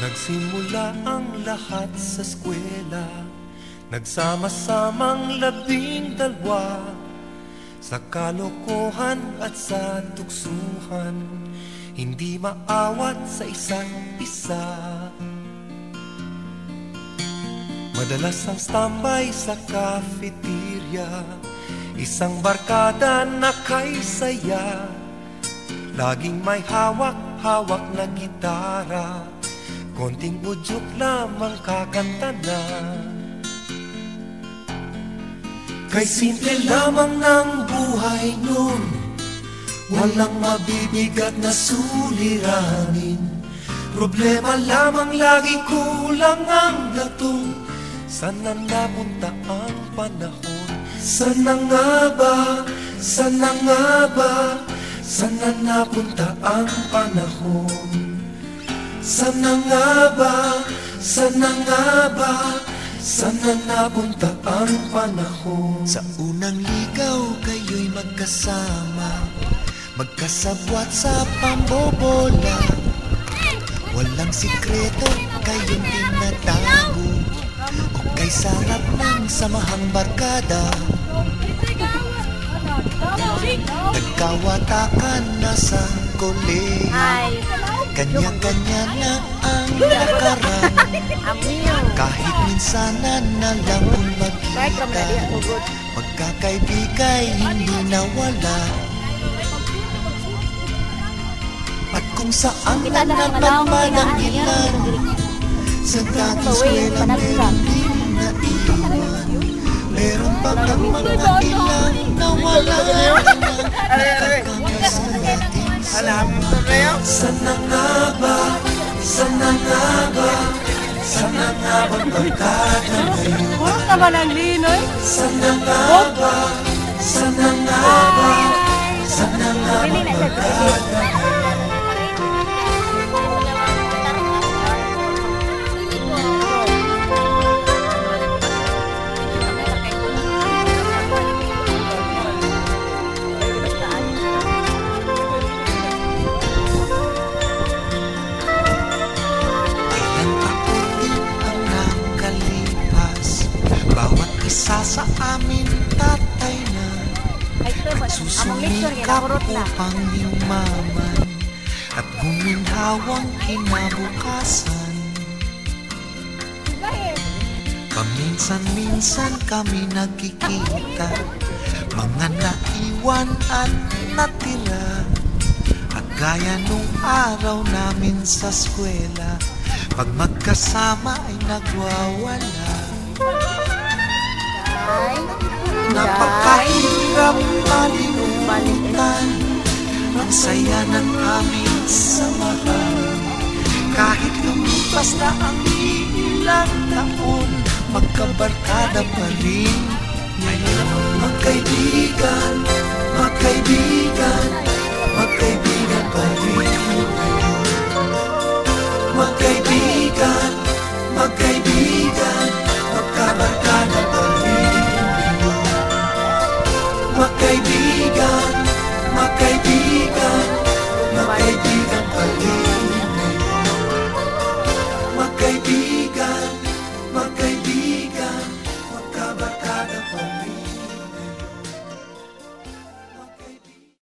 Nagsimula ang lahat sa eskwela, nagsama-samang 12 sa kalokohan at sa tuksuhan, hindi maawat sa isa't isa. Madalas ang standby sa cafeteria, isang barkada na kay saya, laging may hawak-hawak na gitara, konting udyok lamang kakanta na. Kay simple lamang ng buhay nun, walang mabibigat na suliranin. Problema lamang lagi, kulang ang gatong. Sana napunta ang panahon? Sana nga ba? Sana nga ba? Sana napunta ang panahon? Sana nga ba? Sana nga ba? Sana napunta ang panahon? Sa unang ligaw kayo'y magkasama, magkasabwat sa pambobola. Walang sikreto kayong tinatago, o kay sarap ng samahang barkada. Nagkawatakan na sa kolehiyo, kanya-kanya na ang lakaran. Kahit minsanan na lang kung magkita, magkakaibigay hindi nawala. At kung saan na naman ang ilan, sa dating eskwela meron din naiwan. Meron pa kang mga ilang nawala nakakama sa dating sama. Sana nga ba? Sana nga ba? Sana nga ba barkada ngayon? Puro naman ang linoy. Sana nga ba? Sana nga ba? Sana nga ba barkada ngayon? Isa sa amin tatay na nagsusumikap upang yumaman at guminhawang kinabukasan. Paminsan-minsan kami nagkikita, mga naiwan at natira, at gaya nung araw namin sa eskwela, pag magkasama ay nagwawala. Napakahirap malimutan ang saya ng aming samahan. Kahit lumipas na ang ilang taon, magkabarkada pa rin ngayon. Magkaibigan, magkaibigan, magkaibigan pa rin ngayon. Magkaibigan, magkaibigan, magkabarkada pa rin. Magkaibigan, magkaibigan, magkaibigan pa rin. Magkaibigan.